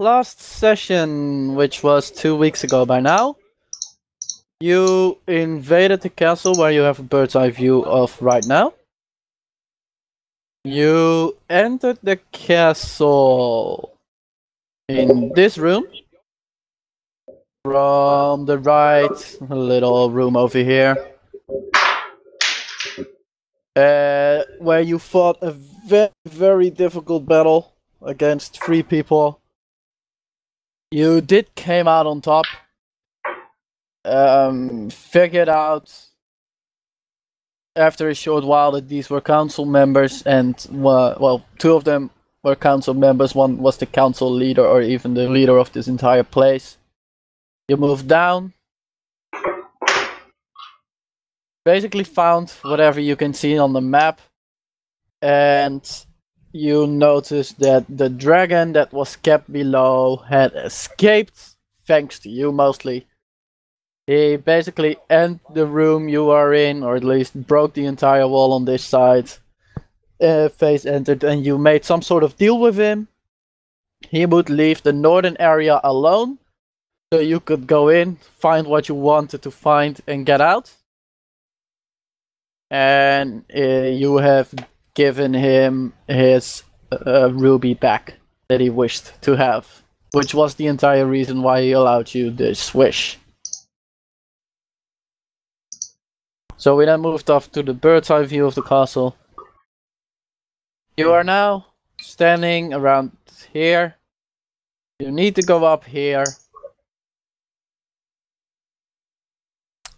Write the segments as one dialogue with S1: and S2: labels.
S1: last session, which was 2 weeks ago by now, you invaded the castle where you have a bird's eye view of right now. You entered the castle in this room. From the right, a little room over here. Where you fought a very difficult battle against 3 people. You did came out on top. Figured out after a short while that these were council members, and well, 2 of them were council members. One was the council leader, or even the leader of this entire place. You moved down. Basically found whatever you can see on the map, and you notice that the dragon that was kept below had escaped, thanks to you mostly. He basically entered the room you are in, or at least broke the entire wall on this side. Face entered, and you made some sort of deal with him. He would leave the northern area alone, so you could go in, find what you wanted to find, and get out. And you have given him his ruby back that he wished to have, which was the entire reason why he allowed you this wish. So we then moved off to the bird's eye view of the castle. You are now standing around here. You need to go up here.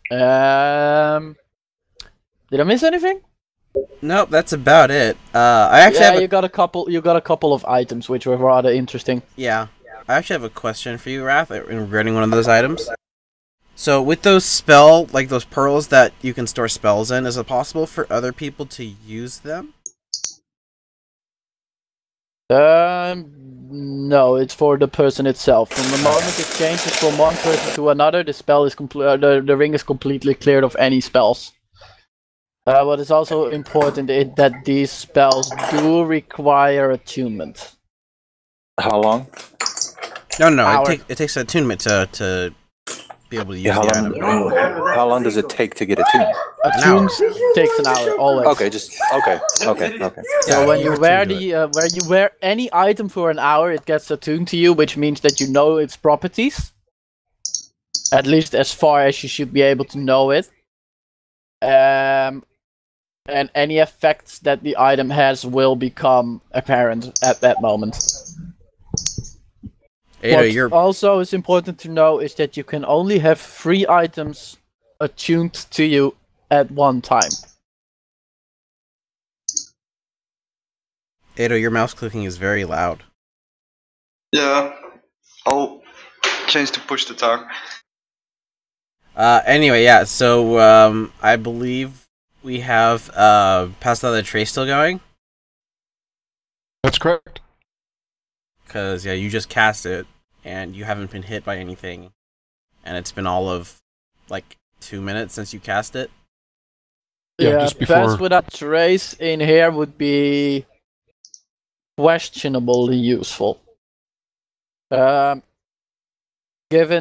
S1: Did I miss anything?
S2: Nope, that's about it. I actually have
S1: you got a couple of items which were rather interesting.
S2: Yeah, I actually have a question for you, Wrath, regarding one of those items. So with those those pearls that you can store spells in, is it possible for other people to use them?
S1: No, it's for the person itself. From the moment it changes from one person to another, the spell is the ring is completely cleared of any spells. What is also important is that these spells do require attunement.
S3: How long?
S2: No, it takes attunement to be able to use the item.
S3: How long does it take to get attuned?
S1: Attuned takes an hour, always.
S3: Okay, okay.
S1: So when you wear any item for an hour, it gets attuned to you, which means that you know its properties. At least as far as you should be able to know it. And any effects that the item has will become apparent at that moment. What also is important to know is that you can only have 3 items attuned to you at one time.
S2: Ado, your mouse clicking is very loud.
S4: Yeah, I'll change to push to talk.
S2: Anyway, yeah, so, I believe we have, Pass Out the Tray still going?
S5: That's correct.
S2: Because, yeah, you just cast it, and you haven't been hit by anything. And it's been all of, like, 2 minutes since you cast it.
S5: Yeah, just before.
S1: Pass Without Trace in here would be questionably useful. Given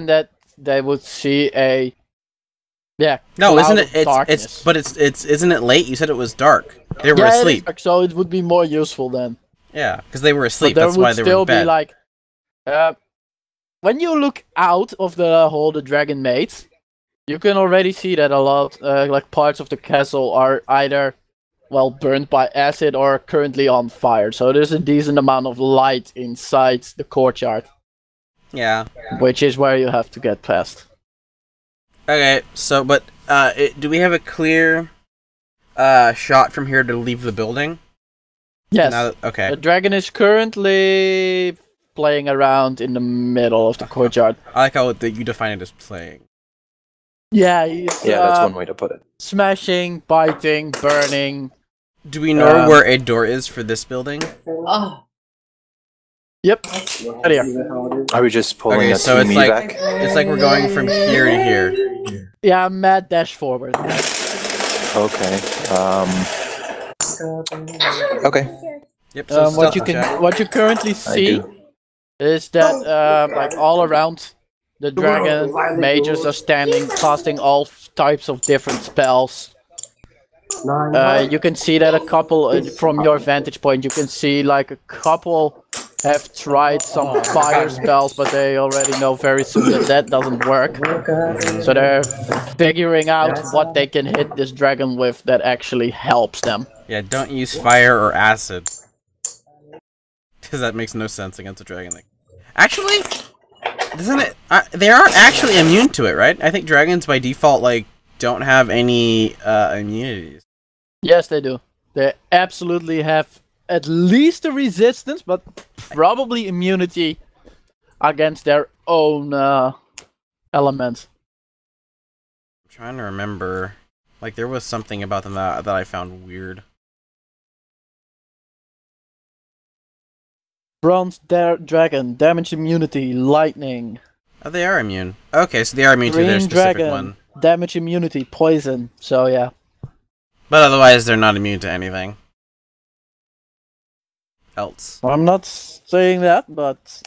S1: that they would see a
S2: no, isn't it? Isn't it late? You said it was dark. They were asleep.
S1: So it would be more useful then.
S2: Yeah, because they were asleep.
S1: But
S2: That's why they were in bed.
S1: There would still be like, when you look out of the hole the dragon made, you can already see that a lot, like parts of the castle are either, well, burned by acid or currently on fire. So there's a decent amount of light inside the courtyard.
S2: Yeah.
S1: Which is where you have to get past.
S2: Okay, so, but, do we have a clear, shot from here to leave the building?
S1: Yes.
S2: Okay.
S1: The dragon is currently playing around in the middle of the courtyard.
S2: I like how you define it as playing.
S1: Yeah,
S3: that's one way to put it.
S1: Smashing, biting, burning.
S2: Do we know where a door is for this building?
S6: Oh.
S1: Yep. Right here.
S3: Are we just pulling a
S2: so
S3: TV back?
S2: It's like we're going from here to here.
S1: Yeah, mad dash forward.
S3: Okay. Okay.
S2: Yep. So
S1: what you currently see is that like all around the dragon, mages are standing, casting all types of different spells. You can see that a couple, from your vantage point, you can see like a couple have tried some fire spells, but they already know very soon that that doesn't work. So they're figuring out what they can hit this dragon with that actually helps them.
S2: Yeah, don't use fire or acid. Because that makes no sense against a dragon. Actually, doesn't it? They aren't actually immune to it, right? I think dragons by default, like, don't have any immunities.
S1: Yes, they do. They absolutely have at least a resistance, but probably immunity against their own elements.
S2: I'm trying to remember. Like, there was something about them that I found weird.
S1: Bronze dragon, damage immunity, lightning.
S2: Oh, they are immune. Okay, so they are immune to their specific
S1: dragon,
S2: one.
S1: Damage immunity, poison. So yeah.
S2: But otherwise, they're not immune to anything else.
S1: I'm not saying that, but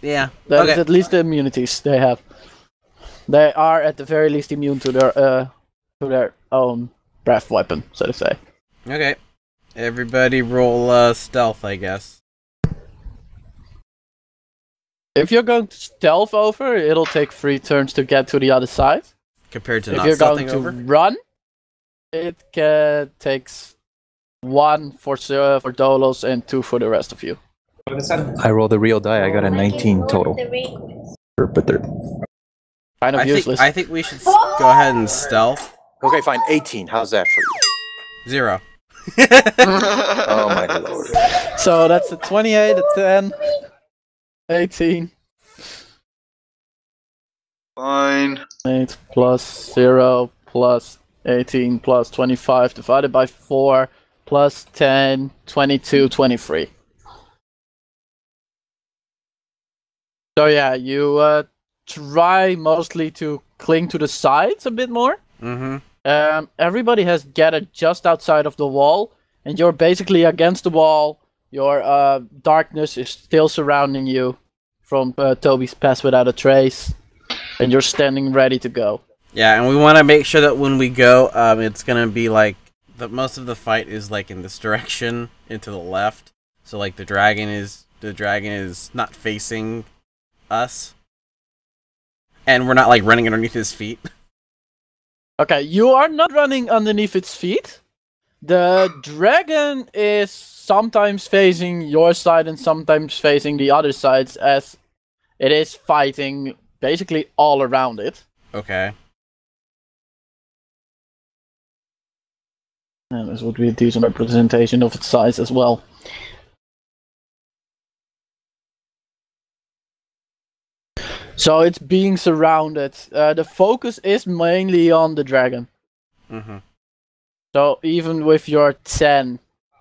S2: Yeah.
S1: that's
S2: Okay.
S1: at least the immunities they have. They are at the very least immune to their own breath weapon, so to say.
S2: Okay. Everybody roll stealth, I guess.
S1: If you're going to stealth over, it'll take 3 turns to get to the other side.
S2: Compared to
S1: If
S2: not
S1: you're going
S2: stealthing
S1: to
S2: over.
S1: run, it takes 1 for Dolos and 2 for the rest of you.
S3: I rolled a real die. I got a 19 total.
S1: Kind of useless.
S2: I think we should go ahead and stealth.
S3: Okay, fine. 18. How's that for you?
S2: 0.
S3: Oh my lord.
S1: So that's a 28, a 10, 18.
S4: Fine.
S1: 8 plus 0 plus 18 plus 25 divided by 4 plus 10, 22, 23. So yeah, you try mostly to cling to the sides a bit more.
S2: Mm-hmm.
S1: Everybody has gathered just outside of the wall, and you're basically against the wall. Your darkness is still surrounding you from Toby's Pass Without a Trace, and you're standing ready to go.
S2: Yeah, and we want to make sure that when we go, it's gonna be like most of the fight is like in this direction, into the left. So like the dragon is not facing us, and we're not like running underneath his feet.
S1: Okay, you are not running underneath its feet. The dragon is sometimes facing your side and sometimes facing the other sides, as it is fighting basically all around it.
S2: Okay.
S1: And this would be a decent representation of its size as well. So it's being surrounded. The focus is mainly on the dragon.
S2: Mm-hmm.
S1: So even with your 10,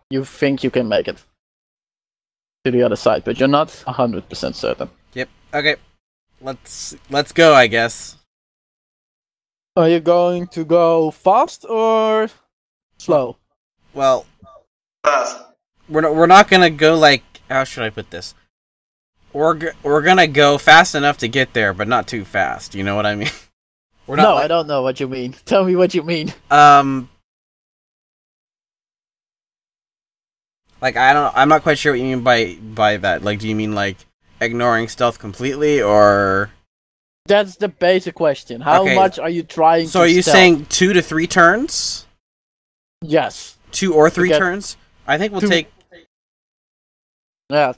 S1: you think you can make it to the other side, but you're not 100% certain.
S2: Yep. Okay. Let's go, I guess.
S1: Are you going to go fast or slow?
S2: Well,
S4: Fast.
S2: we're not gonna go like, how should I put this? We're gonna go fast enough to get there, but not too fast. You know what I mean? We're not.
S1: No,
S2: like,
S1: I don't know what you mean. Tell me what you mean.
S2: Like I'm not quite sure what you mean by that. Like, do you mean like ignoring stealth completely, or?
S1: That's the basic question. How
S2: Okay.
S1: much are you trying to
S2: So are you
S1: stealth?
S2: saying 2 to 3 turns?
S1: Yes.
S2: 2 or 3
S1: get
S2: turns? I think we'll
S1: two-
S2: take.
S1: Yeah.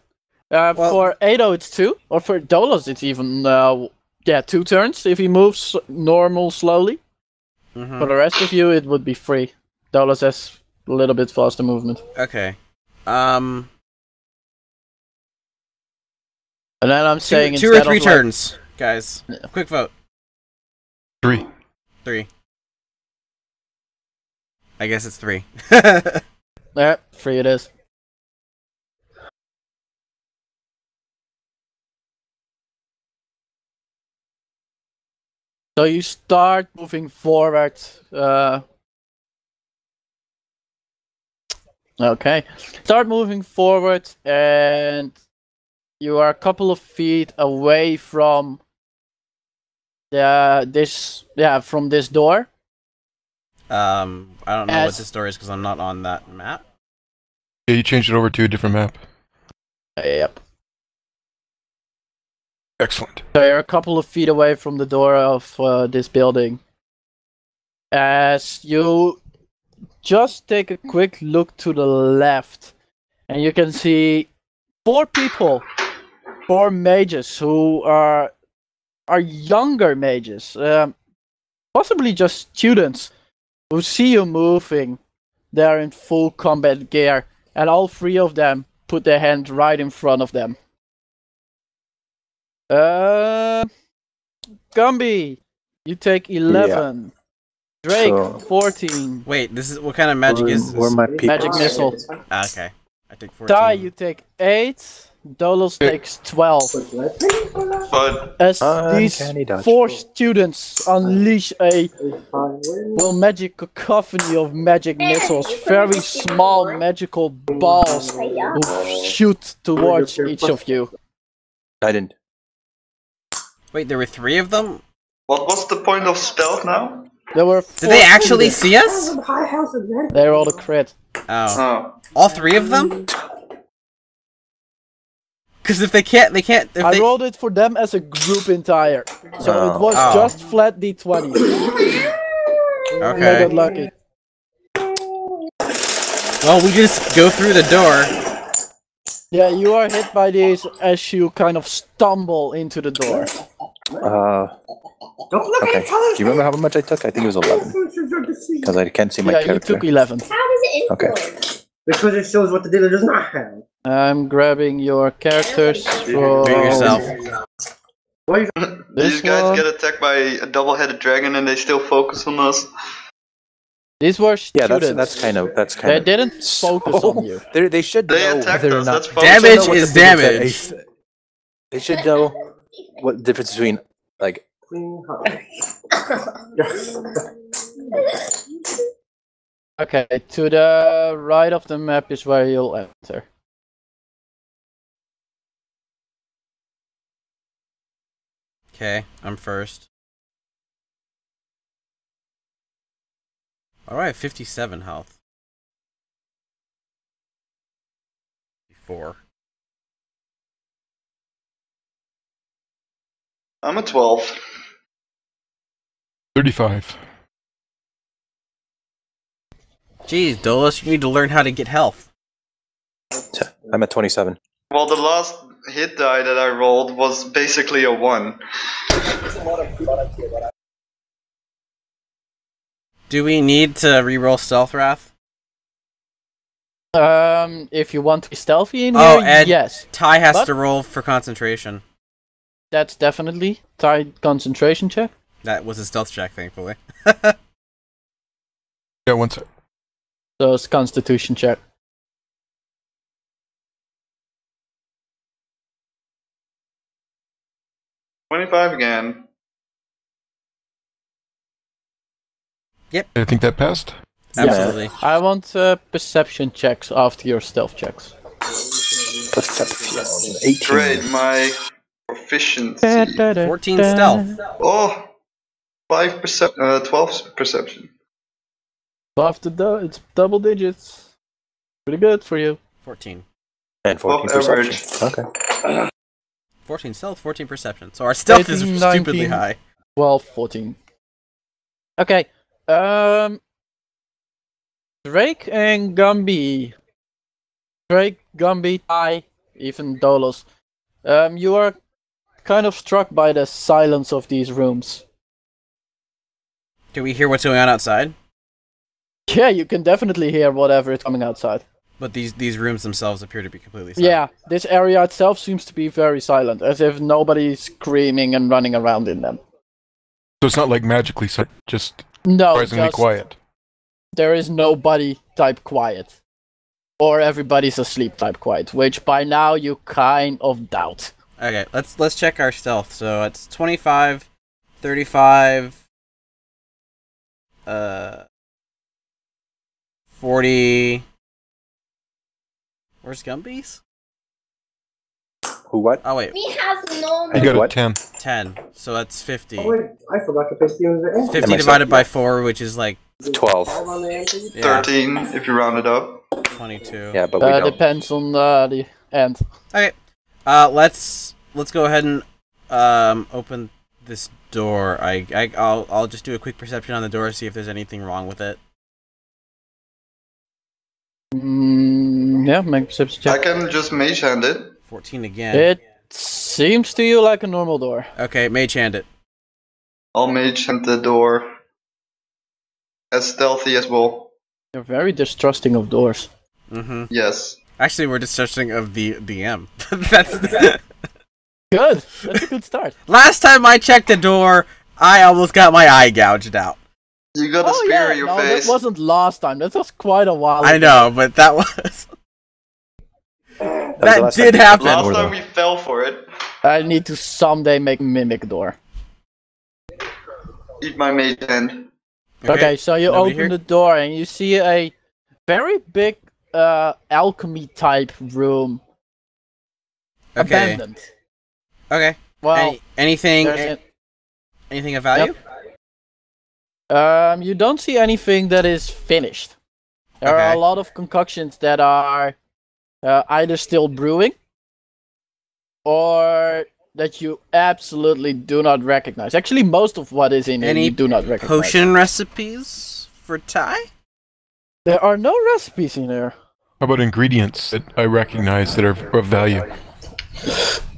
S2: Well-
S1: For Ado it's 2, or for Dolos it's even 2 turns if he moves normal slowly.
S2: Mhm.
S1: For the rest of you it would be 3. Dolos has a little bit faster movement.
S2: Okay.
S1: And then I'm saying
S2: 2 or
S1: instead
S2: 3
S1: of, like,
S2: turns, guys.
S1: Yeah.
S2: Quick vote.
S5: 3.
S2: 3. I guess it's 3.
S1: Yeah, 3 it is. So you start moving forward. Okay. Start moving forward, and You are a couple of feet away from from this door.
S2: I don't know what
S1: As-
S2: this door is because I'm not on that map.
S5: Yeah, you changed it over to a different map.
S1: Yep.
S5: Excellent.
S1: So you're a couple of feet away from the door of this building. As you just take a quick look to the left, and you can see 4 people, 4 mages who are younger mages, possibly just students, who see you moving. They're in full combat gear, and all 3 of them put their hand right in front of them. Gumby, you take 11. Drake,
S3: So-
S1: 14.
S2: Wait, this is what kind of magic is
S3: Where
S2: this?
S3: my people?
S1: Magic missile.
S2: Ah, okay, I take 14.
S1: Ty, you take 8. Dolos takes 12.
S4: But
S1: As
S3: Uncanny
S1: these
S3: dodge.
S1: 4 students unleash a magic cacophony of magic missiles, very small magical balls who shoot towards each of you.
S3: I didn't.
S2: Wait, there were 3 of them?
S4: what was the point of stealth now?
S1: There were 4
S2: Did they actually
S1: students.
S2: see us?
S1: They rolled a crit.
S2: Oh.
S4: Oh.
S2: All 3 of them? Because if they can't, if
S1: I
S2: they...
S1: rolled it for them as a group entire. So it was
S2: Oh.
S1: just flat d20. I
S2: Okay.
S1: got lucky.
S2: Well, we just go through the door.
S1: Yeah, you are hit by these as you kind of stumble into the door.
S3: Okay. Do you remember how much I took? I think it was 11. Because I can't see my
S1: Yeah, you
S3: character.
S1: took 11.
S6: How does it
S3: Okay.
S6: influence? Because it shows what the dealer does not have.
S1: I'm grabbing your characters for
S2: Bring yourself.
S1: This
S4: These guys
S1: one.
S4: get attacked by a double-headed dragon and they still focus on us.
S1: These were
S3: Yeah,
S1: students.
S3: that's kind of
S1: They didn't focus on you.
S3: They should
S4: They
S3: know
S4: attacked
S3: whether or
S4: us,
S3: not.
S4: that's
S3: They
S4: focus.
S3: should
S2: Damage
S3: know what the
S2: is
S3: difference
S2: damage.
S3: They should know what the difference between like.
S1: Okay, to the right of the map is where you'll enter.
S2: Okay, I'm first. Alright, 57 health. 4.
S4: I'm a 12.
S5: 35.
S2: Jeez, Dolos, you need to learn how to get health.
S3: I'm at 27.
S4: Well, the last hit die that I rolled was basically a 1.
S2: Do we need to reroll Stealth Wrath?
S1: If you want to be stealthy in
S2: Oh,
S1: here,
S2: and
S1: yes.
S2: Ty has
S1: But-
S2: to roll for concentration.
S1: That's definitely tied concentration check.
S2: That was a stealth check, thankfully.
S5: Yeah, one sec.
S1: So it's constitution check.
S4: $25 again.
S5: I think that passed.
S2: Absolutely.
S1: I want perception checks after your stealth checks.
S3: Perception. 18.
S4: Great, my proficiency.
S2: 14 stealth.
S4: Oh, 12 perception.
S1: It's double digits. Pretty good for you.
S2: 14.
S3: And 14
S4: Above average.
S3: perception. Okay.
S2: 14 stealth, 14 perception. So our stealth is
S1: 18,
S2: stupidly
S1: 19.
S2: high.
S1: 12, 14. Okay. Drake and Gumby. Drake, Gumby, Ty, even Dolos. You are kind of struck by the silence of these rooms.
S2: Can we hear what's going on outside?
S1: Yeah, you can definitely hear whatever is coming outside.
S2: But these rooms themselves appear to be completely silent.
S1: Yeah, this area itself seems to be very silent, as if nobody's screaming and running around in them.
S5: So it's not like magically silent, just
S1: No,
S5: surprisingly
S1: just
S5: quiet.
S1: there is nobody type quiet. Or everybody's asleep type quiet, which by now you kind of doubt.
S2: Okay, let's check our stealth. So it's 25, 35, 40. Where's Gumby's?
S3: Who what?
S2: Oh wait,
S7: Me has no.
S5: You got a
S3: What?
S5: 10.
S2: 10. So that's 50.
S6: Oh, wait, I forgot to paste the answer.
S2: 50 divided by 4, which is like
S3: 12.
S2: yeah,
S4: 13 if you round it up.
S2: 22.
S3: Yeah, but we don't.
S1: Depends on the end.
S2: Okay. Let's go ahead and open this door. I'll just do a quick perception on the door, see if there's anything wrong with it.
S1: Yeah, make a perception
S4: I
S1: check.
S4: can just mage hand it.
S2: 14 again.
S1: It seems to you like a normal door.
S2: Okay, mage hand it.
S4: I'll mage hand the door. As stealthy as well.
S1: You're very distrusting of doors.
S2: Mm-hmm.
S4: Yes.
S2: Actually, we're discussing of the DM. That's
S1: Good. That's a good start.
S2: last time I checked a door, I almost got my eye gouged out.
S4: You got a
S1: Oh
S4: spear
S1: yeah,
S4: in your
S1: no,
S4: face.
S1: that wasn't last time. That was quite a while.
S2: I
S1: ago.
S2: know, but that was
S3: was the
S2: that
S3: last
S2: did
S3: time you
S2: happen.
S4: Last
S3: Or
S4: time
S3: the-
S4: we fell for it.
S1: I need to someday make mimic door.
S4: Eat my mage hand.
S1: Okay, so you
S2: Nobody
S1: open
S2: here?
S1: the door and you see a very big alchemy type room.
S2: Okay.
S1: Abandoned.
S2: Okay.
S1: Well,
S2: Anything
S1: there's
S2: anything of value?
S1: you don't see anything that is finished. There are
S2: Okay.
S1: a lot of concoctions that are either still brewing or that you absolutely do not recognize. Actually, most of what is in here
S2: Any
S1: you do not recognize.
S2: Potion recipes for Ty?
S1: There are no recipes in there.
S5: How about ingredients that I recognize that are of value?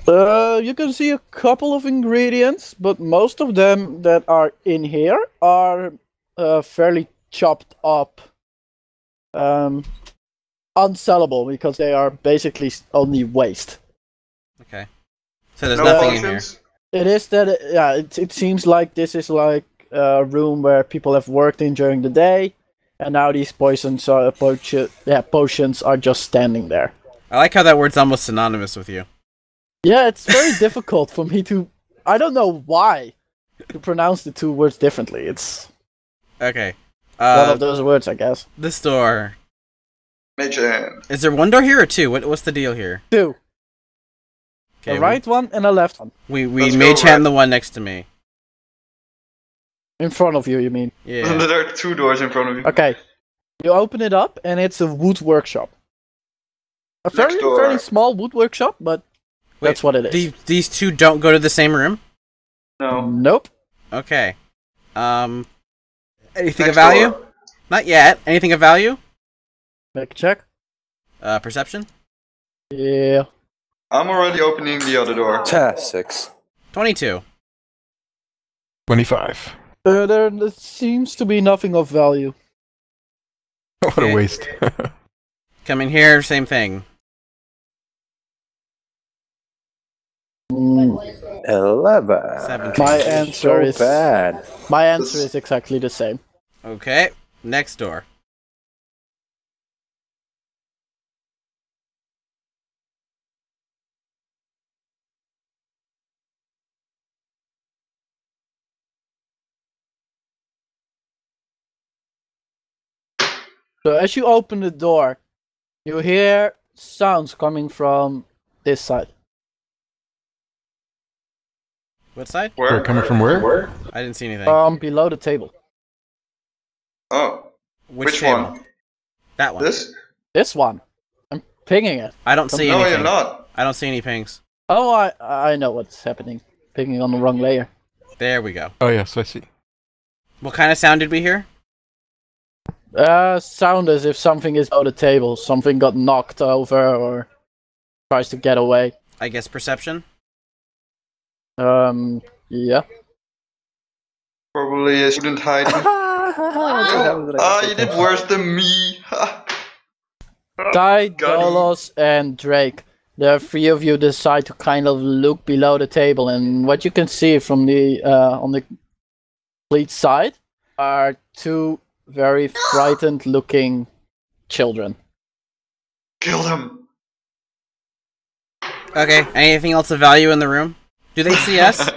S1: You can see a couple of ingredients, but most of them that are in here are fairly chopped up, unsellable because they are basically only waste.
S2: Okay. So there's
S4: No
S2: nothing in here.
S4: potions?
S1: It is that, it seems like this is like a room where people have worked in during the day, and now these potions are just standing there.
S2: I like how that word's almost synonymous with you.
S1: Yeah, it's very difficult for me to. I don't know why to pronounce the two words differently. It's
S2: Okay.
S1: one of those words, I guess.
S2: This door.
S4: Mage hand.
S2: Is there one door here or two? What's the deal here?
S1: Two.
S2: Okay,
S1: A right one and a left one.
S2: We
S4: Let's
S2: mage
S4: go
S2: hand
S4: right.
S2: the one next to me.
S1: In front of you, you mean?
S2: Yeah.
S4: There are 2 doors in front of you.
S1: Okay. You open it up, and it's a wood workshop. A
S4: Next door.
S1: fairly small wood workshop, but that's what it is.
S2: These two don't go to the same room?
S4: No.
S1: Nope.
S2: Okay. Anything of
S4: Next
S2: value?
S4: door.
S2: Not yet. Anything of value?
S1: Make a check.
S2: Perception?
S1: Yeah.
S4: I'm already opening the other door.
S3: 6.
S2: 22.
S5: 25.
S1: There seems to be nothing of value.
S5: What
S2: Okay.
S5: a waste.
S2: Come in here, same thing.
S1: Mm,
S3: 11.
S2: 17.
S1: My answer
S3: So
S1: is
S3: bad.
S1: my answer is exactly the same.
S2: Okay. Next door.
S1: So as you open the door, you hear sounds coming from this side.
S2: What side?
S5: Where,
S4: Where?
S5: coming from where?
S2: I didn't see anything.
S1: Below the table.
S4: Oh.
S2: Which
S4: one?
S2: table? That one.
S4: This?
S1: This one. I'm pinging it.
S2: I don't see
S4: No,
S2: anything.
S4: you're not.
S2: I don't see any pings.
S1: Oh, I know what's happening. Pinging on the wrong layer.
S2: There we go.
S5: Oh, yes, I see.
S2: What kind of sound did we hear?
S1: Sound as if something is below the table. Something got knocked over or tries to get away.
S2: I guess perception?
S1: Yeah.
S4: Probably a student hiding. You did worse than me.
S1: Ty,
S4: got him.
S1: Dolos, and Drake. The three of you decide to kind of look below the table, and what you can see from the on the complete side are two very frightened-looking children.
S4: Kill them.
S2: Okay. Anything else of value in the room? Do they see us?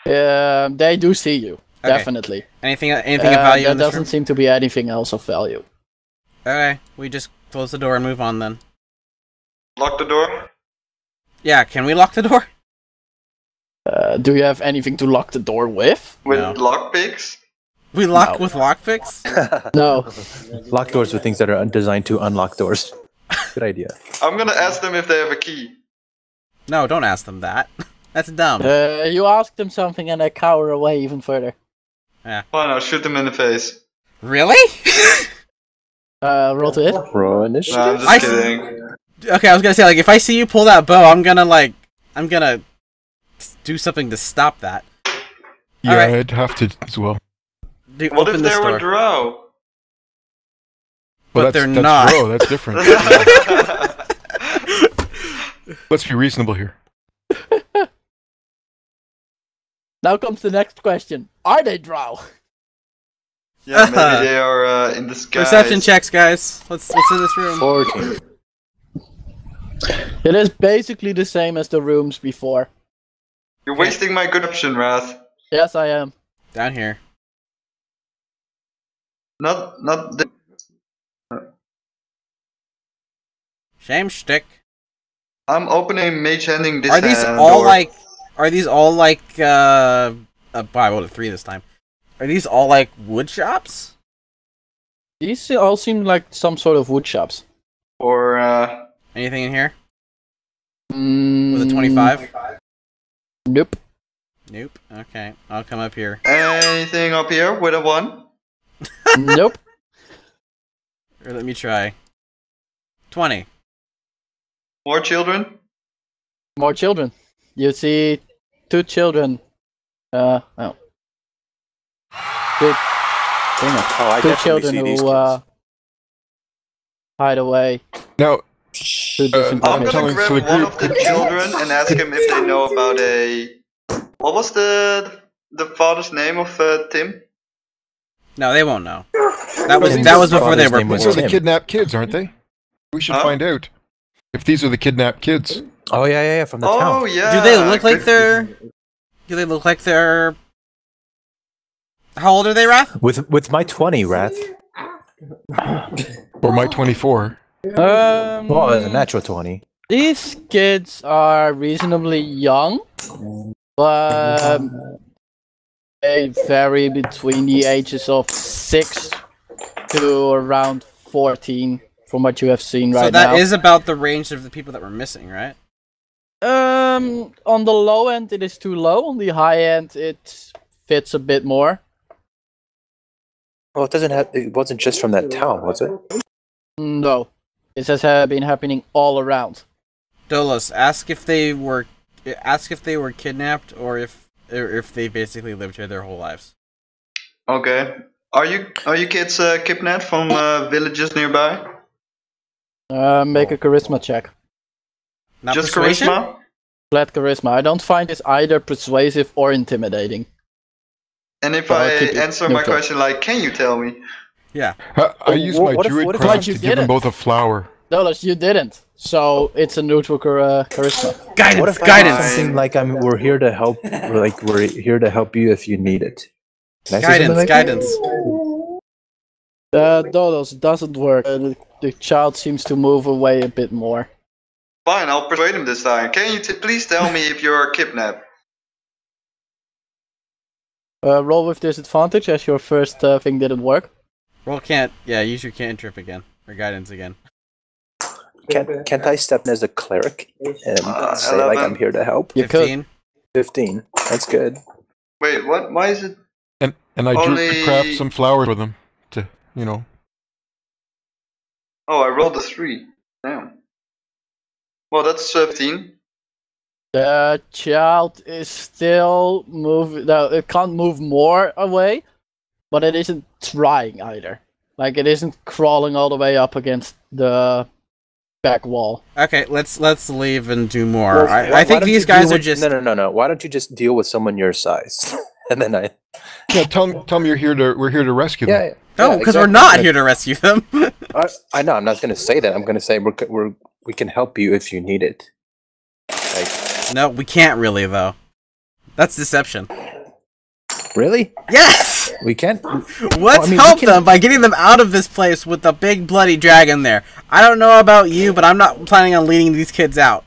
S1: They do see you,
S2: Okay.
S1: definitely.
S2: Anything of value
S1: There
S2: in this
S1: doesn't
S2: room?
S1: seem to be anything else of value.
S2: Okay. We just close the door and move on then.
S4: Lock the door.
S2: Yeah, can we lock the door?
S1: Do you have anything to lock the door with?
S4: With
S2: No.
S4: lockpicks?
S2: We lock
S1: No.
S2: with lockpicks?
S1: No.
S3: Lock doors with things that are designed to unlock doors. Good idea.
S4: I'm gonna ask them if they have a key.
S2: No, don't ask them that. That's dumb.
S1: You ask them something and they cower away even further.
S4: Fine, I'll shoot them in the face.
S2: Really?
S1: Roll to hit.
S3: Roll initiative.
S4: No, I'm just kidding.
S2: Okay, I was gonna say, like, if I see you pull that bow, I'm gonna do something to stop that.
S5: Yeah,
S2: Alright.
S5: I'd have to as well.
S2: Dude,
S4: What
S2: open
S4: if
S2: this
S4: they were
S2: door.
S4: drow?
S2: But
S5: that's,
S2: they're not.
S5: Row, that's different. Let's be reasonable here.
S1: Now comes the next question. Are they drow?
S4: Yeah, maybe they are in disguise.
S2: Perception checks, guys. What's in this room?
S3: 14.
S1: It is basically the same as the rooms before.
S4: You're wasting my good option, Wrath.
S1: Yes, I am.
S2: Down here.
S4: Not the...
S2: Shame stick.
S4: I'm opening mage handing this
S2: Are these
S4: door.
S2: all like wow, I rolled a 3 this time. Are these all like wood shops?
S1: These all seem like some sort of wood shops.
S4: Or
S2: Anything in here?
S1: Mm,
S2: With a 25?
S1: Nope.
S2: Nope. Okay, I'll come up here.
S4: anything up here with a 1?
S1: Nope.
S2: Or let me try. 20.
S4: More children?
S1: More children. You see 2 children. Oh. Good. Dang it.
S3: Oh, I
S1: 2
S3: definitely
S1: children
S3: see these
S1: who
S3: kids.
S1: hide away.
S5: Now,
S1: 2 different
S4: I'm
S5: I'm
S4: gonna
S5: telling
S1: dimensions.
S5: so
S4: grab
S5: the
S4: one
S5: group-
S4: of the children and ask him if they know about a... What was the father's name of Tim?
S2: No, they won't know. That was
S3: Tim's
S2: before they
S3: father's
S2: were
S3: name was
S5: these are
S2: born.
S5: the
S3: Tim.
S5: kidnapped kids, aren't they? We should
S4: Huh?
S5: find out. If these are the kidnapped kids.
S3: Oh, yeah, from the
S4: Oh,
S3: town.
S4: yeah.
S2: Do they look like
S4: good-
S2: they're? Do they look like they're? How old are they, Wrath?
S3: With my 20, Wrath.
S5: Or my 24.
S3: Well, it's a natural 20.
S1: These kids are reasonably young, but they vary between the ages of 6 to around 14, from what you have seen
S2: So
S1: right
S2: that
S1: now.
S2: is about the range of the people that were missing, right?
S1: On the low end, it is too low. On the high end, it fits a bit more.
S3: Well, it wasn't just from that town, was it?
S1: No, this has been happening all around.
S2: Dolos, ask if they were kidnapped or if they basically lived here their whole lives.
S4: Okay. Are you kids kidnapped from villages nearby?
S1: Make a charisma check.
S2: Not
S4: Just
S2: persuasion?
S4: charisma?
S1: Flat charisma. I don't find this either persuasive or intimidating.
S4: And if
S1: Well,
S4: I
S1: I'll keep it
S4: answer my
S1: neutral.
S4: question like, can you tell me?
S2: Yeah.
S5: I used my
S3: what if-
S5: druid
S3: what if-
S5: craft
S1: But you
S5: to give them
S1: didn't.
S5: both a flower.
S1: Dolos, you didn't. So it's a neutral charisma.
S3: What
S2: Guidance,
S3: if I
S2: guidance,
S3: did something like we're here to help, we're here to help you if you need it? Can I say something
S2: guidance,
S3: like
S2: guidance.
S1: Dolos, doesn't work. The child seems to move away a bit more.
S4: Fine, I'll persuade him this time. Can you please tell me if you're kidnapped?
S1: Roll with disadvantage as your first thing didn't work.
S2: Roll can't. Yeah, use your cantrip again or guidance again.
S3: Can't I step in as a cleric and say
S4: 11.
S3: like I'm here to help?
S1: You could.
S2: 15.
S3: 15. That's good.
S4: Wait, what? Why is it?
S5: And I drew
S4: Only-
S5: to craft some flowers for them. To,
S4: Oh, I rolled a 3. Damn. Well, that's 15.
S1: The child is still moving. No, it can't move more away, but it isn't trying either. Like it isn't crawling all the way up against the back wall.
S2: Okay, let's leave and do more.
S3: Well,
S2: I
S3: why
S2: think
S3: don't
S2: these
S3: you
S2: guys
S3: deal
S2: are
S3: with-
S2: just.
S3: No. Why don't you just deal with someone your size? And then
S5: yeah, tell them we're here to rescue them.
S2: No, because we're
S3: exactly.
S2: not here to rescue them.
S3: I know. I'm not going to say that. I'm going to say we can help you if you need it. Like,
S2: No, we can't really though. That's deception.
S3: really?
S2: Yes.
S3: We can't.
S2: Let's
S3: I mean, we
S2: help
S3: can-
S2: them by getting them out of this place with the big bloody dragon there. I don't know about you, but I'm not planning on leading these kids out.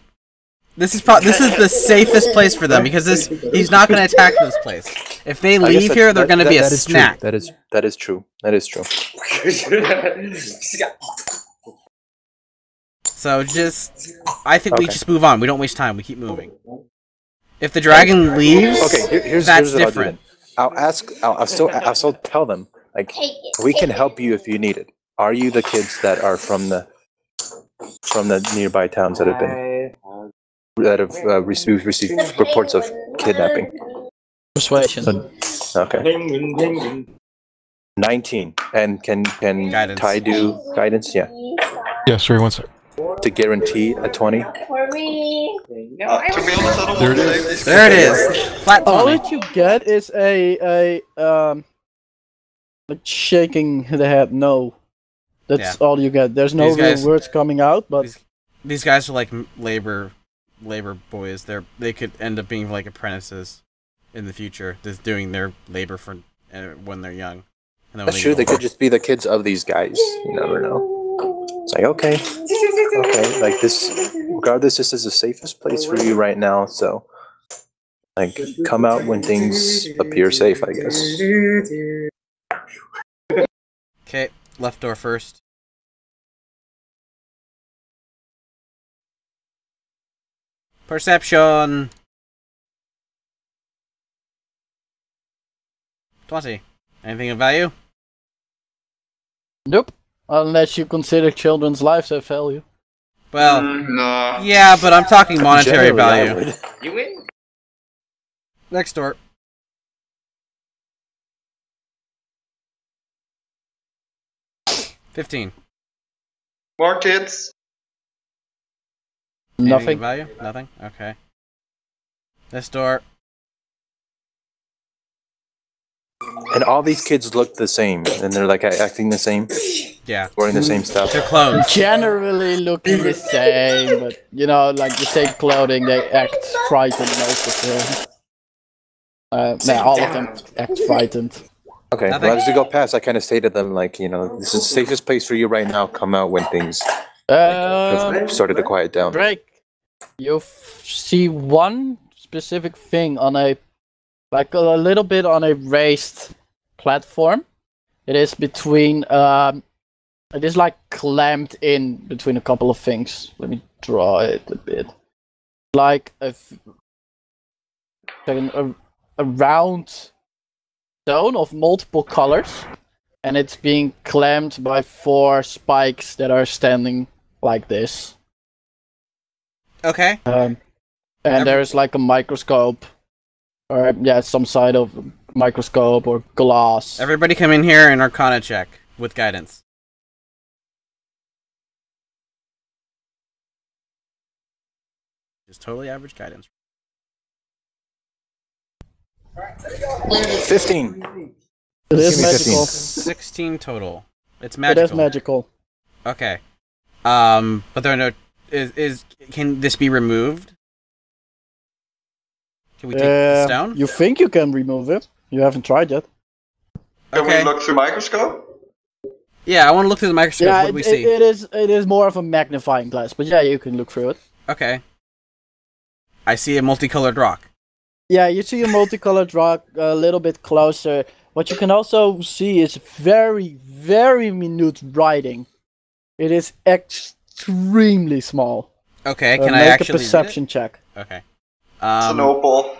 S2: This is the safest place for them because he's not going to attack this place. If they leave here, they're going to be a snack.
S3: That is true. That is true.
S2: So I think we just move on. We don't waste time. We keep moving. If the dragon leaves,
S3: here's
S2: that's
S3: what
S2: different.
S3: I'll still tell them, like, we can help you if you need it. Are you the kids that are from the nearby towns that have received reports of kidnapping?
S1: Persuasion.
S3: Okay. 19. And can
S2: Guidance.
S3: Ty do guidance? Yeah.
S5: Yeah, sorry, one sec.
S3: To guarantee a 20.
S4: To be honest, I don't want
S5: There it
S4: to
S5: is.
S4: save these
S2: There it
S4: kids.
S2: is. Flat
S1: All
S2: 20.
S1: that you get is like shaking the head no. That's all you get. There's no
S2: These guys-
S1: real words coming out, but
S2: These guys are like labor boys. They could end up being like apprentices in the future, just doing their labor for when they're young. And then when
S3: That's true. They could just be the kids of these guys. You never know. It's like, okay, like this. Regardless, this is the safest place for you right now. So, like, come out when things appear safe, I guess.
S2: Okay, left door first. Perception. 20. Anything of value?
S1: nope. Unless you consider children's lives of value.
S2: Well,
S4: No.
S2: yeah, but I'm talking monetary
S3: Generally, I
S2: value.
S3: would.
S7: You win.
S2: Next door. $15.
S4: More kids.
S2: Anything of
S1: Nothing.
S2: value? Nothing? Okay. This door.
S3: And all these kids look the same, and they're like acting the same,
S2: Yeah.
S3: wearing the same stuff.
S2: They're clones.
S1: Generally looking the same, but you know, like the same clothing, they act frightened most of them. All of them act frightened.
S3: Okay,
S2: Nothing.
S3: well, as we go past, I kind of say to them, like, you know, this is the safest place for you right now. Come out when things have started to quiet down.
S1: Drake, you see one specific thing on a little bit on a raised platform. It is between it is like clamped in between a couple of things. Let me draw it a bit. Like a round stone of multiple colors, and it's being clamped by 4 spikes that are standing like this.
S2: Okay.
S1: And there's like a microscope, or some side of microscope or glass.
S2: Everybody come in here and Arcana check with guidance. Just totally average guidance.
S3: 15.
S1: It is
S3: Give me 15.
S1: magical.
S2: 16 total. It's
S1: It
S2: magical.
S1: is magical.
S2: Okay. But there are no. Can this be removed? Can we take the stone?
S1: You think you can remove it? You haven't tried yet.
S4: Can
S2: Okay.
S4: we look through microscope?
S2: Yeah, I want to look through the microscope.
S1: Yeah,
S2: What do we
S1: it
S2: see?
S1: is more of a magnifying glass, but yeah, you can look through it.
S2: Okay. I see a multicolored rock.
S1: Yeah, you see a multicolored rock a little bit closer. What you can also see is very, very minute writing. It is extremely small.
S2: Okay, can I
S1: make
S2: actually
S1: a perception check.
S2: read it? Okay.
S4: It's an opal.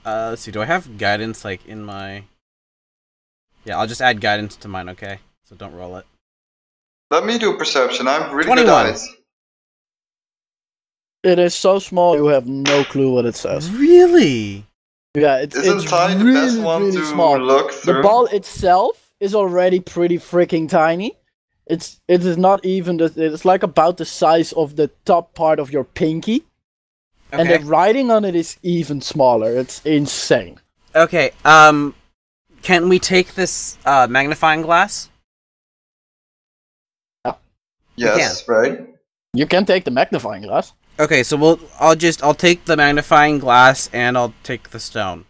S2: Let's see. Do I have guidance like in my? Yeah, I'll just add guidance to mine. Okay, so don't roll it.
S4: Let me do perception. I'm really
S2: 21.
S4: good at it.
S1: It is so small you have no clue what it says.
S2: Really?
S1: Yeah, it's
S4: Isn't Ty the
S1: really,
S4: best one
S1: really
S4: to
S1: small.
S4: look
S1: The
S4: through?
S1: ball itself is already pretty freaking tiny. It is not even it's like about the size of the top part of your pinky, and
S2: Okay.
S1: the writing on it is even smaller. It's insane.
S2: Okay. Can we take this magnifying glass?
S4: Yes, right?
S1: You can take the magnifying glass.
S2: Okay, so I'll take the magnifying glass and I'll take the stone.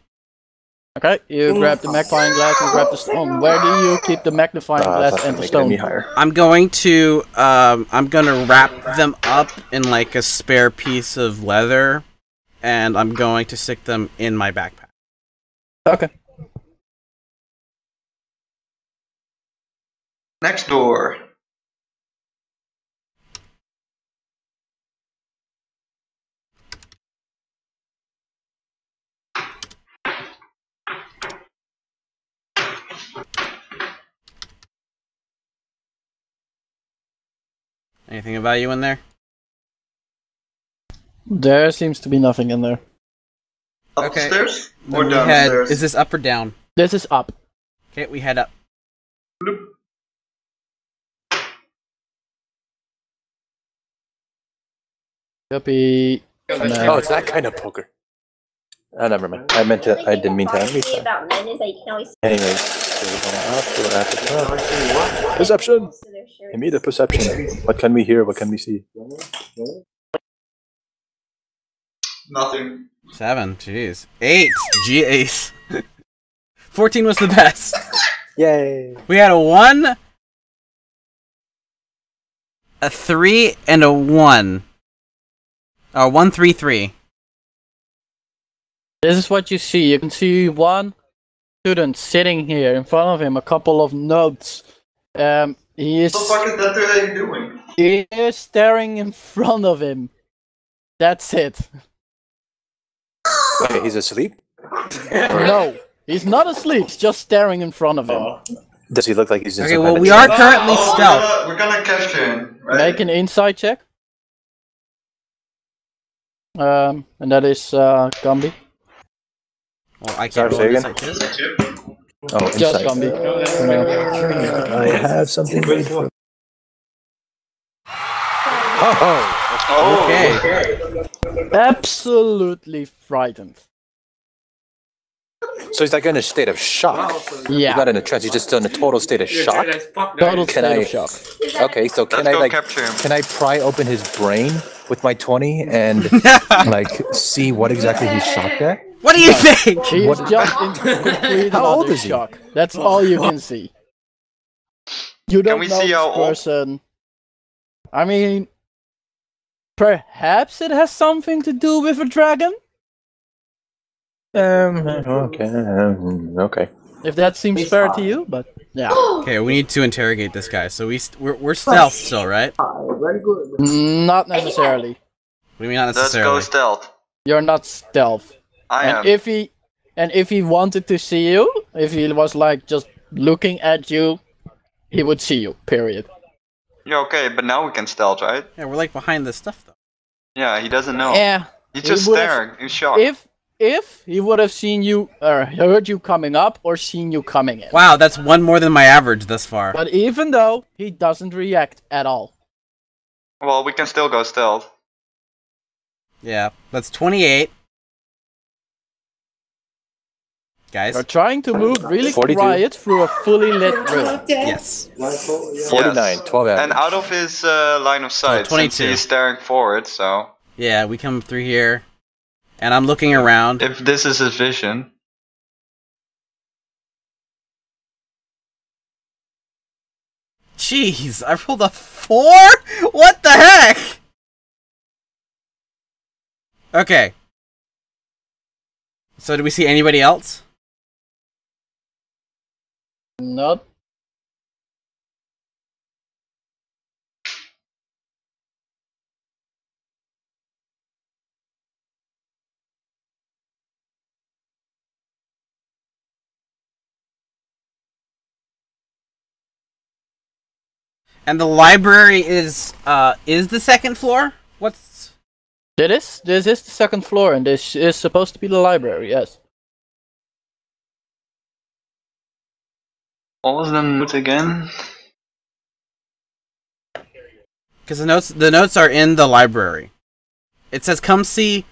S1: Okay, you grab the magnifying glass and grab the stone. Where do you keep the magnifying glass and the stone?
S2: I'm going to wrap them up in like a spare piece of leather, and I'm going to stick them in my backpack.
S1: Okay.
S4: Next door.
S2: Anything of value in there?
S1: There seems to be nothing in there.
S4: Upstairs or
S2: Then we
S4: downstairs?
S2: is this up or down?
S1: This is up.
S2: Okay, we head up.
S4: Bloop.
S1: Copy.
S3: Oh, it's that kind of poker. Oh, never mind. I didn't mean to. Anyways. Perception! Give me the perception. What can we hear? What can we see?
S4: Nothing.
S2: 7, jeez. 8, G-Ace. 14 was the best.
S3: Yay!
S2: We had a 1, a 3, and a 1. 1, 3, 3.
S1: This is what you see. You can see one student sitting here in front of him, a couple of notes. He is.
S4: What the fuck is that thing doing?
S1: He is staring in front of him. That's it.
S3: Wait, he's asleep?
S1: No, he's not asleep. He's just staring in front of him.
S3: Does he look like he's in
S2: Okay,
S3: some
S2: well,
S3: kind
S2: we
S3: of
S2: are
S3: trance?
S2: currently stealth.
S4: We're gonna catch him, right?
S1: Make an insight check. And that is Gumby.
S2: Well, I
S3: Sorry,
S2: can't
S3: say
S2: roll
S3: again?
S2: this too.
S3: Oh,
S1: Just
S3: insight.
S1: Gumby. Yeah.
S3: I have something ready for. Oh!
S2: Okay.
S1: Absolutely frightened.
S3: So he's like in a state of shock.
S1: Yeah.
S3: He's not in a trance. He's just still in a total state of shock.
S1: Total
S3: Can
S1: state
S3: I-
S1: of shock.
S3: Okay, so can
S4: Let's
S3: I
S4: go
S3: like
S4: capture him.
S3: can I pry open his brain with my 20 and like see what exactly he's shocked at?
S2: What do you think?
S1: He is
S3: What-
S1: just in complete
S3: How old
S1: utter
S3: is he?
S1: shock. That's all you can see. You don't
S4: we
S1: know
S4: see how
S1: this
S4: old?
S1: person. I mean, perhaps it has something to do with a dragon.
S3: Okay.
S1: If that seems fair to you, but yeah,
S2: Okay, we need to interrogate this guy. So we're stealth still, right?
S6: Very good.
S1: not necessarily.
S2: What do you mean not
S4: Let's go
S2: necessarily?
S4: stealth.
S1: You're not stealth.
S4: I am.
S1: And if he wanted to see you, if he was like just looking at you, he would see you. Period.
S4: Yeah, okay, but now we can stealth, right?
S2: Yeah, we're like behind this stuff though.
S4: Yeah, he doesn't know.
S1: Yeah.
S4: He's just
S1: He would've-
S4: staring in shock.
S1: If he would have seen you or heard you coming up or seen you coming in.
S2: Wow, that's 1 more than my average thus far.
S1: But even though he doesn't react at all.
S4: Well, we can still go stealth.
S2: Yeah, that's 28. Guys,
S1: You're trying to move really
S3: 42.
S1: quiet through a fully lit room.
S2: yes.
S3: 49, 12
S4: And
S3: average.
S4: out of his line of sight,
S2: 22.
S4: since he's staring forward, so...
S2: Yeah, we come through here, and I'm looking around.
S4: If this is his vision...
S2: Jeez, I rolled a 4? What the heck? Okay. So, do we see anybody else?
S1: Not.
S2: And the library is the second floor? What's...
S1: This is the second floor, and this is supposed to be the library. Yes.
S4: What was the note again?
S2: Because the notes are in the library. It says, "Come see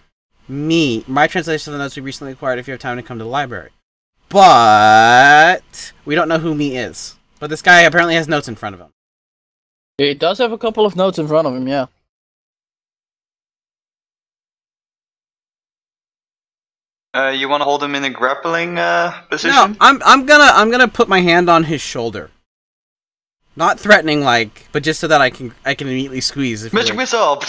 S2: me." My translation of the notes we recently acquired. If you have time to come to the library, but we don't know who me is. But this guy apparently has notes in front of him.
S1: He does have a couple of notes in front of him. Yeah.
S4: You want to hold him in a grappling position?
S2: No, I'm gonna put my hand on his shoulder. Not threatening, like, but just so that I can immediately squeeze.
S4: Magic missile!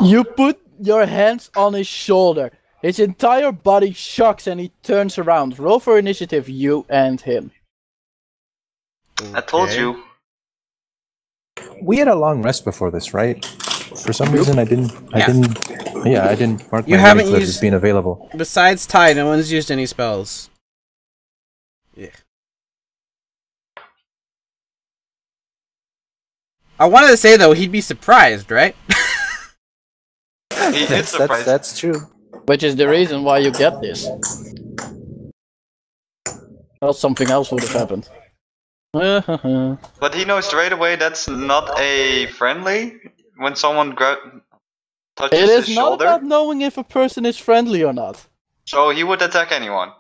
S1: You put your hands on his shoulder. His entire body shocks and he turns around. Roll for initiative, you and him.
S4: I told you.
S3: We had a long rest before this, right? For some reason, I didn't mark
S2: You
S3: my
S2: haven't
S3: clip
S2: used-
S3: as being available.
S2: Besides Ty, no one's used any spells. Yeah. I wanted to say though, he'd be surprised, right?
S4: He is surprised.
S3: That's true.
S1: Which is the reason why you get this. Else something else would have happened.
S4: But he knows straight away that's not a friendly when someone touches
S1: It
S4: his
S1: is not
S4: shoulder.
S1: about knowing if a person is friendly or not.
S4: So he would attack anyone.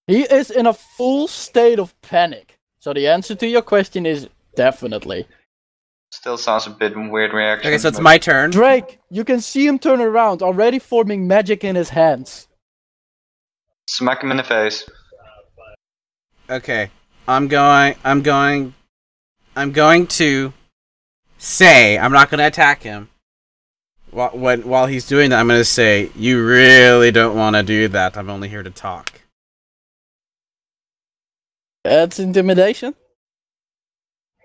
S1: He is in a full state of panic. So the answer to your question is definitely.
S4: Still sounds a bit weird reaction.
S2: Okay, so it's
S4: but-
S2: my turn.
S1: Drake, you can see him turn around, already forming magic in his hands.
S4: Smack him in the face.
S2: Okay, I'm going to say I'm not gonna attack him. While he's doing that, I'm gonna say, "You really don't want to do that. I'm only here to talk."
S1: That's intimidation?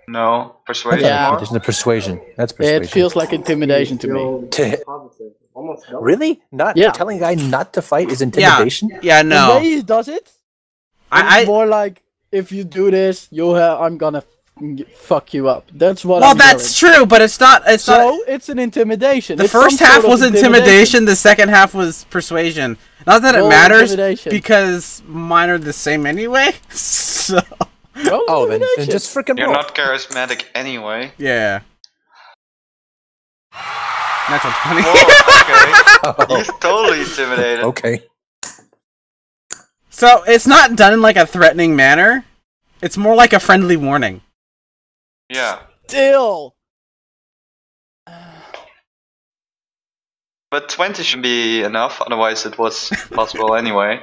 S4: No, persuasion.
S1: Yeah.
S4: more?
S3: There's the persuasion. That's persuasion.
S1: It feels like intimidation to me.
S6: Positive. Almost double.
S3: Really? Not
S1: Yeah.
S3: telling a guy not to fight is intimidation?
S2: Yeah,
S1: The
S2: no.
S1: way he does it, it's
S2: I
S1: more like, if you do this, I'm gonna fuck you up. That's what
S2: well,
S1: I'm
S2: that's
S1: hearing.
S2: true, but it's not.
S1: So, it's an intimidation.
S2: The
S1: It's
S2: first
S1: some
S2: half
S1: sort of
S2: was intimidation. The second half was persuasion. Not that it
S1: Roll
S2: matters,
S1: intimidation.
S2: because mine are the same anyway. So
S1: Roll
S3: Oh, then
S1: intimidation.
S3: just freaking
S4: You're
S3: roll.
S4: not charismatic anyway.
S2: yeah. Natural 20.
S4: Whoa, okay.
S3: Oh,
S4: He's totally intimidated.
S3: okay.
S2: So it's not done in like a threatening manner. It's more like a friendly warning.
S4: Yeah.
S1: Still.
S4: But 20 should be enough, otherwise it was possible anyway.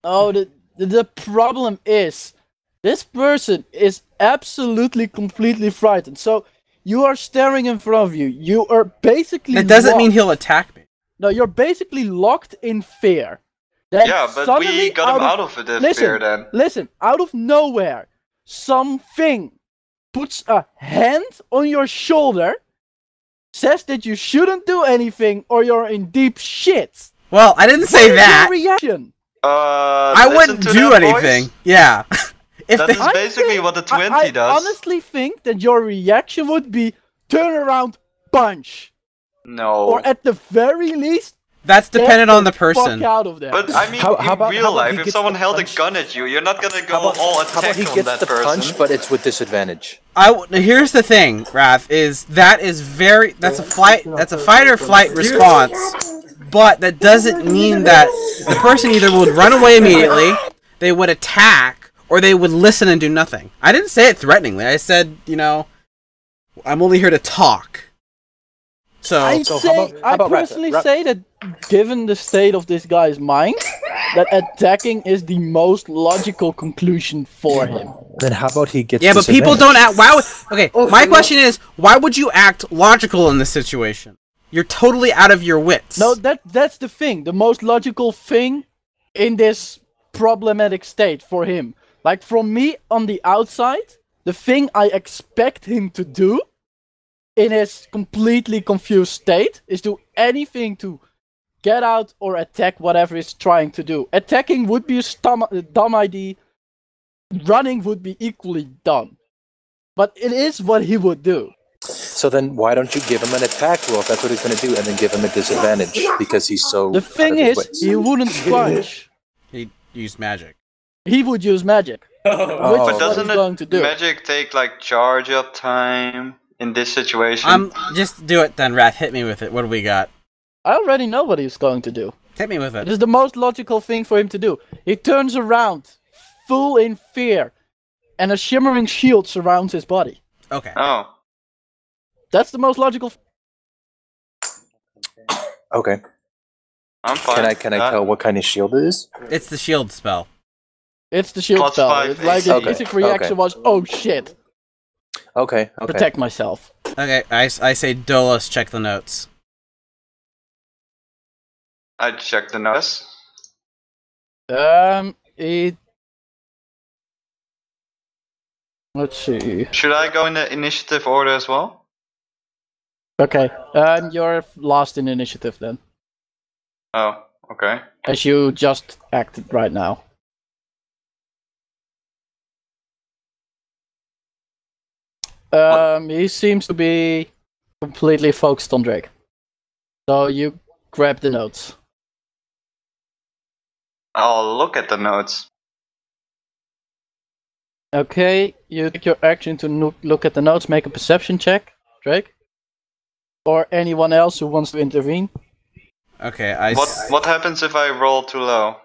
S1: Oh, the problem is, this person is absolutely, completely frightened. So, you are staring in front of you. You are basically
S2: That doesn't mean
S1: locked.
S2: he'll attack me.
S1: No, you're basically locked in fear. Then
S4: Yeah, but
S1: suddenly
S4: we got him out of it, fear then.
S1: Listen, out of nowhere, something puts a hand on your shoulder, says that you shouldn't do anything or you're in deep shit.
S2: Well, I didn't say
S1: What is
S2: that.
S1: your reaction?
S2: I
S4: Listen
S2: wouldn't
S4: to
S2: do
S4: that
S2: anything.
S4: voice.
S2: Yeah. If
S4: That
S2: they-
S4: is basically what the 20
S1: I
S4: does.
S1: honestly think that your reaction would be turn around, punch.
S4: No.
S1: Or at the very least,
S2: that's dependent on the
S1: fuck
S2: person.
S1: out of there.
S4: But I mean,
S3: How
S4: in
S3: about
S4: real life,
S3: he
S4: if
S3: gets
S4: someone
S3: the
S4: held a
S3: punch?
S4: gun at you, you're not gonna go all
S3: How
S4: attack
S3: about he
S4: on
S3: gets
S4: that
S3: the
S4: person.
S3: punch, but it's with disadvantage?
S2: Here's the thing, Wrath, is that's a fight or flight response, but that doesn't mean that the person either would run away immediately, they would attack, or they would listen and do nothing. I didn't say it threateningly. I said, I'm only here to talk. So
S1: I personally say that, given the state of this guy's mind, that attacking is the most logical conclusion for him.
S3: Then how about he gets
S2: yeah, but people
S3: disadvantage?
S2: don't act. Okay, my question is, why would you act logical in this situation? You're totally out of your wits.
S1: No, that's the thing. The most logical thing in this problematic state for him. Like, from me on the outside, the thing I expect him to do in his completely confused state is do anything to get out or attack whatever he's trying to do. Attacking would be a dumb idea. Running would be equally dumb. But it is what he would do.
S3: So then why don't you give him an attack roll if that's what he's going to do, and then give him a disadvantage because he's so...
S1: The thing
S3: out of his
S1: is,
S3: wits?
S1: he wouldn't punch.
S2: He used magic.
S1: He would use magic. Which
S3: But
S1: is
S4: But
S1: what
S4: doesn't
S1: he's going to do.
S4: magic take like charge up time in this situation?
S2: Just do it then, Wrath. Hit me with it. What do we got?
S1: I already know what he's going to do.
S2: Hit me with
S1: It
S2: it.
S1: is the most logical thing for him to do. He turns around, full in fear, and a shimmering shield surrounds his body.
S2: Okay.
S4: Oh.
S1: That's the most logical.
S3: Okay.
S4: I'm fine.
S3: Can I tell what kind of shield it is?
S2: It's the shield spell.
S1: It's the shield spell.
S4: +5
S1: It's like the basic reaction was, oh shit.
S3: Okay.
S1: Protect myself.
S2: Okay, I say Dolos, check the notes.
S4: I checked the notes.
S1: Let's see.
S4: Should I go in the initiative order as well?
S1: Okay. You're last in initiative then,
S4: Oh, okay.
S1: as you just acted right now. He seems to be completely focused on Drake. So you grab the notes.
S4: I'll look at the notes.
S1: Okay, you take your action to look at the notes, make a perception check, Drake. Or anyone else who wants to intervene.
S2: Okay,
S4: What happens if I roll too low?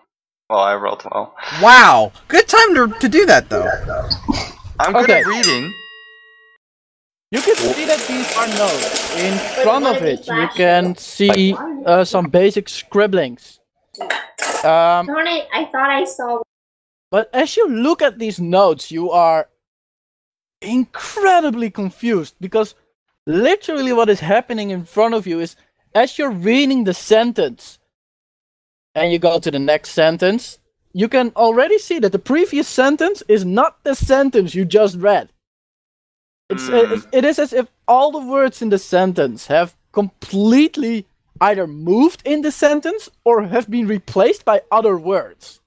S4: Well, I rolled well.
S2: Wow! Good time to do that, though.
S4: I'm good at reading.
S1: You can see that these are notes. In front of it, you can see some basic scribblings.
S7: I thought I saw.
S1: But as you look at these notes, you are incredibly confused, because literally what is happening in front of you is, as you're reading the sentence and you go to the next sentence, you can already see that the previous sentence is not the sentence you just read. It is as if all the words in the sentence have completely either moved in the sentence or have been replaced by other words.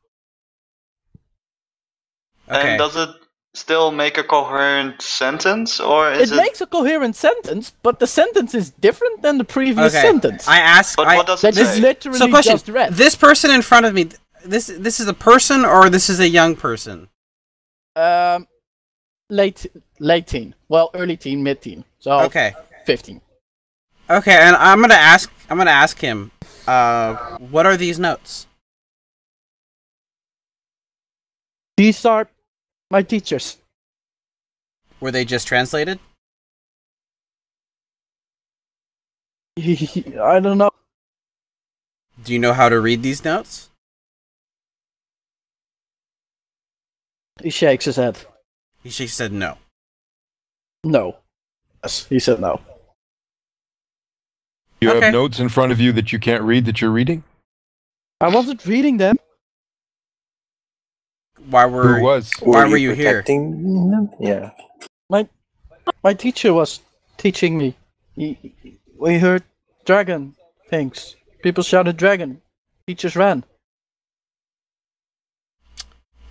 S2: Okay.
S4: And does it still make a coherent sentence, or is
S1: It makes a coherent sentence, but the sentence is different than the previous
S2: Okay.
S1: sentence.
S2: I asked.
S4: But what does it
S1: That is
S4: say?
S1: literally
S2: So, question:
S1: just read.
S2: this person in front of me, this is a person or this is a young person?
S1: Late teen. Well, early teen, mid-teen. So
S2: Okay.
S1: 15.
S2: Okay, and I'm gonna ask him. What are these notes?
S1: These are my teachers.
S2: Were they just translated?
S1: I don't know.
S2: Do you know how to read these notes?
S1: He shakes his head.
S2: She said no.
S1: No. Yes, he said no.
S5: You
S2: Okay.
S5: have notes in front of you that you can't read that you're reading?
S1: I wasn't reading them.
S2: Why were
S5: Who was?
S2: Why were you here?
S3: protecting them? Yeah.
S1: My teacher was teaching me. We heard dragon things. People shouted dragon. Teachers ran.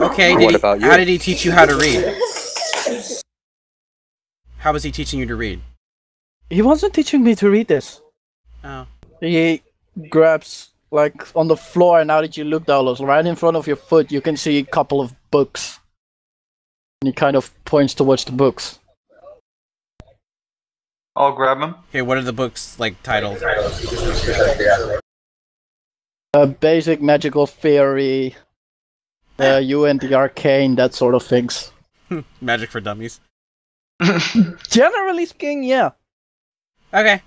S2: Okay.
S3: What about you?
S2: How did he teach you how to read? How was he teaching you to read?
S1: He wasn't teaching me to read this.
S2: Oh.
S1: He grabs, like, on the floor, now that you look, Dolos, right in front of your foot, you can see a couple of books. And he kind of points towards the books.
S4: I'll grab them.
S2: Okay. What are the books like titled?
S1: Basic magical theory, you and the arcane, that sort of things.
S2: Magic for Dummies.
S1: Generally speaking, yeah.
S2: Okay.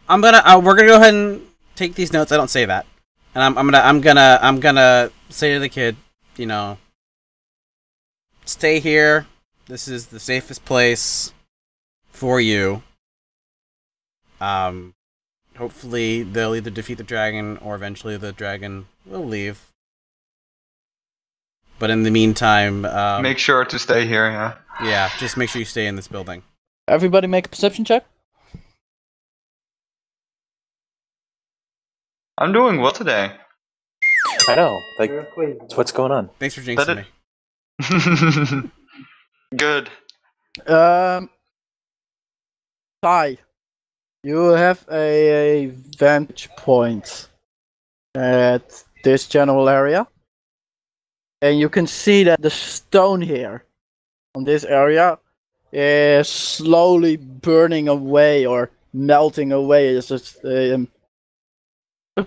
S2: We're gonna go ahead and take these notes. I don't say that, and I'm gonna say to the kid, you know, stay here. This is the safest place for you. Hopefully they'll either defeat the dragon or eventually the dragon will leave. But in the meantime,
S4: Make sure to stay here, yeah.
S2: yeah, just make sure you stay in this building.
S1: Everybody make a perception check.
S4: I'm doing well today.
S3: I know. Like, what's going on?
S2: Thanks for jinxing me.
S4: Good.
S1: Ty, you have a vantage point at this general area. And you can see that the stone here on this area is slowly burning away or melting away. It's just a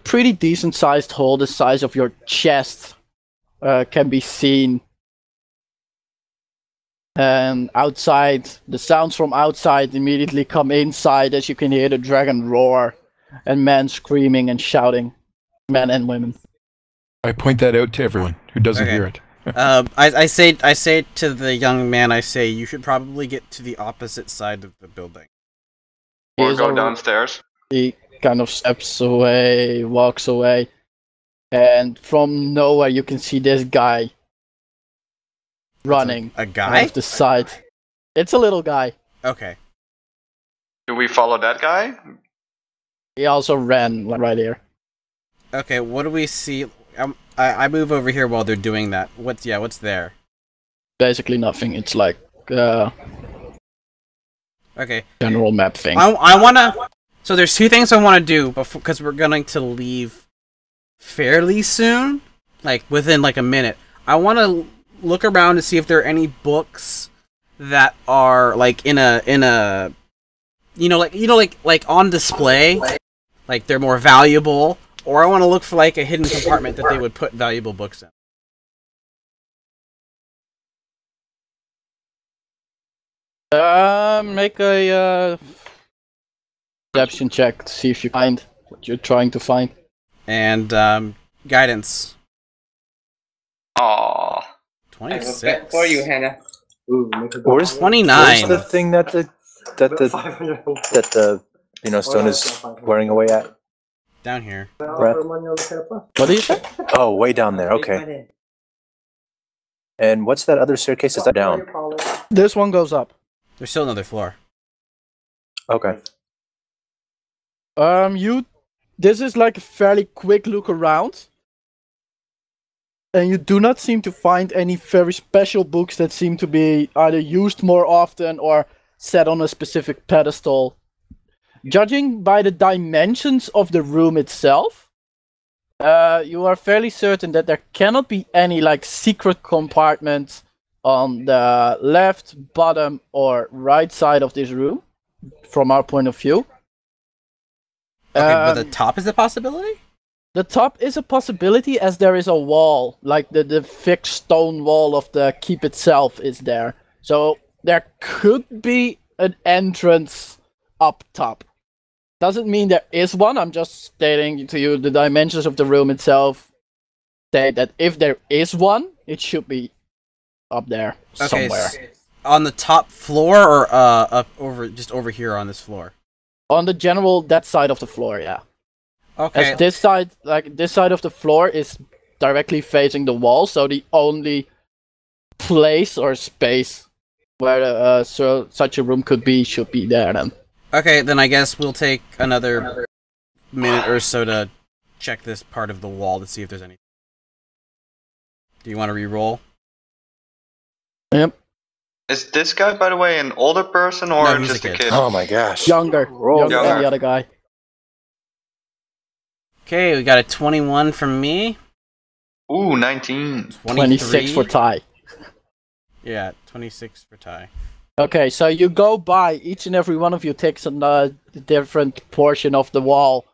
S1: pretty decent sized hole, the size of your chest, can be seen. And outside, the sounds from outside immediately come inside as you can hear the dragon roar and men screaming and shouting. Men and women.
S5: I point that out to everyone who doesn't hear it.
S2: I say to the young man, I say, you should probably get to the opposite side of the building.
S4: Or go downstairs.
S1: He kind of steps away, walks away, and from nowhere you can see this guy running.
S2: A guy?
S1: Off the side. It's a little guy.
S2: Okay.
S4: Do we follow that guy?
S1: He also ran right here.
S2: Okay, what do we see? I move over here while they're doing that. What's there?
S1: Basically nothing. It's like
S2: okay.
S1: General map thing.
S2: I wanna. So there's two things I want to do because we're going to leave fairly soon, like within like a minute. I want to look around to see if there are any books that are like in a like on display, like they're more valuable. Or I want to look for like a hidden compartment that they would put valuable books in.
S1: Make a perception check to see if you find what you're trying to find.
S2: And guidance.
S4: Aww.
S2: 26.
S6: For you, Hannah.
S3: Where's
S2: 29.
S3: Where's the thing that the stone is wearing away at?
S2: Down here.
S1: What do you say?
S3: Oh, way down there. Okay. And what's that other staircase? Is that down?
S1: This one goes up.
S2: There's still another floor.
S3: Okay.
S1: This is like a fairly quick look around. And you do not seem to find any very special books that seem to be either used more often or set on a specific pedestal. Judging by the dimensions of the room itself, you are fairly certain that there cannot be any like secret compartments on the left, bottom, or right side of this room, from our point of view.
S2: Okay, but the top is a possibility?
S1: The top is a possibility as there is a wall, like the fixed stone wall of the keep itself is there. So there could be an entrance up top. Doesn't mean there is one, I'm just stating to you the dimensions of the room itself. Say that if there is one, it should be up there somewhere.
S2: On the top floor or up over here on this floor?
S1: On the general, that side of the floor, yeah.
S2: Okay.
S1: As this side of the floor is directly facing the wall, so the only place or space where such a room could be should be there then.
S2: Okay, then I guess we'll take another minute or so to check this part of the wall to see if there's any. Do you want to re-roll?
S1: Yep.
S4: Is this guy, by the way, an older person or
S2: No, he's
S4: just
S2: a
S4: a
S2: kid.
S4: kid?
S3: Oh my gosh.
S1: Younger than
S4: Younger.
S1: the other guy.
S2: Okay, we got a 21 from me.
S4: Ooh, 19.
S1: 26 for Ty.
S2: Yeah, 26 for Ty.
S1: Okay, so you go by, each and every one of you takes a different portion of the wall.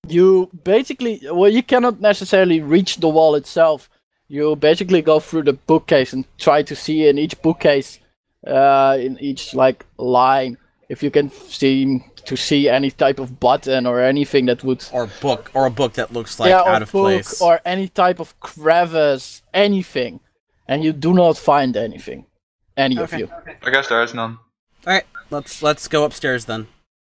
S1: You basically, well, you cannot necessarily reach the wall itself. You basically go through the bookcase and try to see in each bookcase, in each like line, if you can seem to see any type of button or anything that would...
S2: Or a book that looks like out of place.
S1: Or any type of crevice, anything. And you do not find anything. Any of you.
S4: I guess there is none.
S2: Alright, let's go upstairs then.